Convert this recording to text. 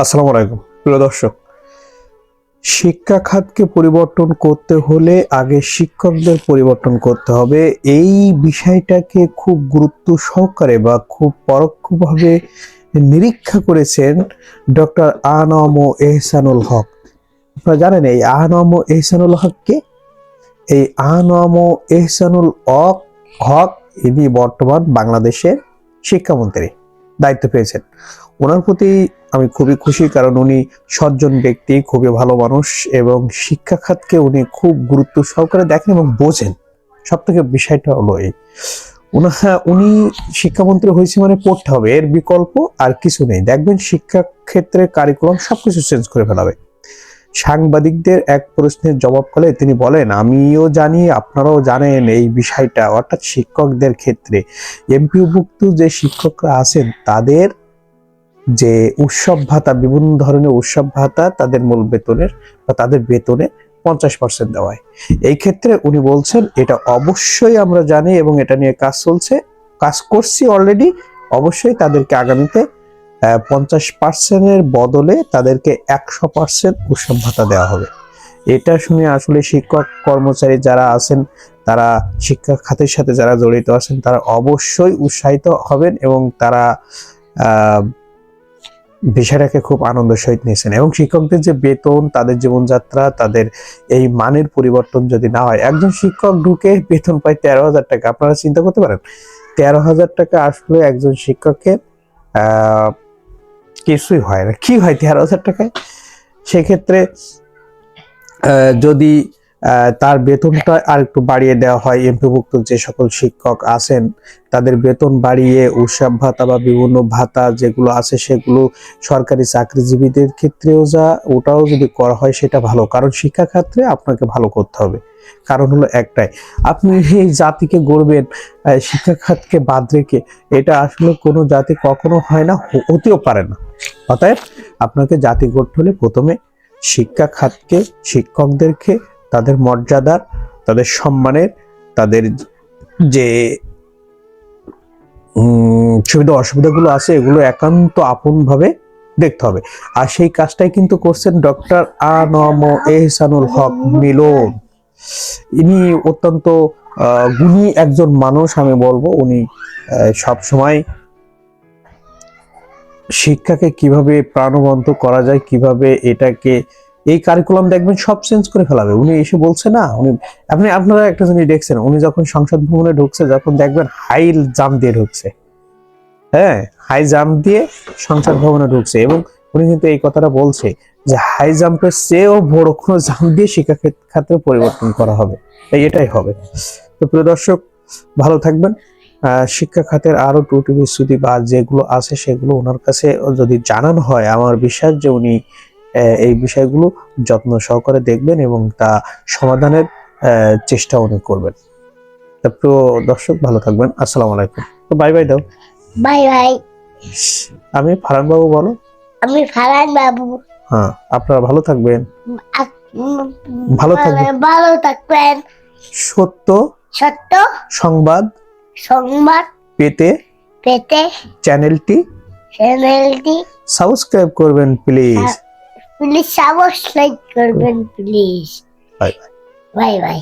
আসসালামু আলাইকুম প্রিয় দর্শক। শিক্ষা খাতকে পরিবর্তন করতে হলে আগে শিক্ষকদের পরিবর্তন করতে হবে। এই বিষয়টাকে খুব গুরুত্ব সহকারে বা খুব পরোক্ষভাবে নিরীক্ষা করেছেন ডক্টর আনম এহসানুল হক। আপনারা জানেন এই আনম এহসানুল হক কে? এই আনম এহসানুল হক ইনি বর্তমান বাংলাদেশের শিক্ষামন্ত্রী দায়িত্ব পেয়েছেন। ওনার প্রতি আমি খুবই খুশি, কারণ উনি সজ্জন ব্যক্তি, খুবই ভালো মানুষ এবং শিক্ষা খাতকে উনি খুব গুরুত্ব সহকারে দেখেন এবং বোঝেন। সব থেকে বিষয়টা হলো এই, উনি শিক্ষামন্ত্রী হয়েছে মানে পড়তে হবে, এর বিকল্প আর কিছু নেই। দেখবেন শিক্ষা ক্ষেত্রে কারিকুলাম সবকিছু চেঞ্জ করে ফেলাবে। সাংবাদিকদের এক প্রশ্নের জবাবকালে তিনি বলেন, আমিও জানি আপনারাও জানেন এই বিষয়টা, অর্থাৎ শিক্ষকদের ক্ষেত্রে এমপিওভুক্ত যে শিক্ষকরা আছেন তাদের যে উৎসব ভাতা, বিভিন্ন ধরনের উৎসব ভাতা তাদের মূল বেতনের বা তাদের বেতনে 50% দেওয়া হয়। এই ক্ষেত্রে উনি বলছেন এটা অবশ্যই আমরা জানি এবং এটা নিয়ে কাজ করছি অলরেডি। অবশ্যই তাদেরকে আগামীতে 50%-এর বদলে তাদেরকে 100% উৎসব ভাতা দেওয়া হবে। এটা শুনে আসলে শিক্ষক কর্মচারী যারা আছেন, তারা শিক্ষা খাতের সাথে যারা জড়িত আছেন, তারা অবশ্যই উৎসাহিত হবেন এবং তারা বিষয়টাকে খুব আনন্দের সহিত নিয়েছেন। এবং শিক্ষকদের যে বেতন, তাদের জীবনযাত্রা, তাদের এই মানের পরিবর্তন যদি না হয়, একজন শিক্ষক ঢুকে বেতন পায় 13,000 টাকা। আপনারা চিন্তা করতে পারেন 13,000 টাকা আসলে একজন শিক্ষককে কিছুই হয় না। কি হয় 13,000 টাকায়? সেক্ষেত্রে যদি তার বেতনটা আর একটু বাড়িয়ে দেওয়া হয়, এমপিভুক্ত যে সকল শিক্ষক আছেন তাদের বেতন বাড়িয়ে উৎসব ভাতা বা বিভিন্ন ভাতা যেগুলো আছে সেগুলো সরকারি চাকরিজীবীদের ক্ষেত্রেও ওটাও যদি করা হয় সেটা ভালো। কারণ শিক্ষা ক্ষেত্রে আপনাকে ভালো করতে হবে। কারণ হলো একটাই, আপনি এই জাতিকে গড়বেন শিক্ষা খাতকে বাদ রেখে, এটা আসলে কোনো জাতি কখনো হয় না, হতেও পারে না। অতএব আপনাকে জাতি গড়তে হলে প্রথমে শিক্ষা খাতকে, শিক্ষকদেরকে তাদের মর্যাদার, তাদের সম্মানের, তাদের যে সুবিধা অসুবিধাগুলো আছে এগুলো একান্ত আপনভাবে দেখতে হবে। আর সেই কাজটাই কিন্তু করছেন ডক্টর আনম এহসানুল হক মিলন। ইনি অত্যন্ত গুণী একজন মানুষ, আমি বলবো। উনি সব সময় শিক্ষাকে কিভাবে প্রাণবন্ত করা যায়, কিভাবে এটাকে, এই কারিকুলাম দেখবেন সব চেঞ্জ করে ফেলাবে। উনি এসে বলছে না, আপনারা একটা জিনিস দেখছেন, উনি যখন সংসদ ভবনে ঢুকছে, যখন দেখবেন হাই জাম্প দিয়ে ঢুকছে, হ্যাঁ, হাই জাম্প দিয়ে সংসদ ভবনে ঢুকছে। এবং উনি কিন্তু এই কথাটা বলছে যে হাই জাম্পের চেয়েও বড় কোনো জাম্প দিয়ে শিক্ষা খাতে পরিবর্তন করা হবে। এটাই হবে। তো প্রিয় দর্শক, ভালো থাকবেন। শিক্ষা খাতের আরো ত্রুটি বিচ্যুতি বা যেগুলো আছে সেগুলো ওনার কাছে যদি জানানো হয়, আমার বিশ্বাস যে উনি এই বিষয়গুলো যত্ন সহকারে দেখবেন এবং তা সমাধানের চেষ্টা উনি করবেন। তো প্রিয় দর্শক, ভালো থাকবেন। আসসালামু আলাইকুম। তো বাই বাই দাও। Bye bye. আমি ফারহান বাবু বলো। আমি ফারহান বাবু। হ্যাঁ, আপনারা ভালো থাকবেন। ভালো থাকবেন। ভালো থাকবেন। সত্য সত্য সংবাদ সংবাদ পেতে চ্যানেলটি সাবস্ক্রাইব করবেন প্লিজ। প্লিজ সাবস্ক্রাইব করবেন please. Bye bye. Bye bye.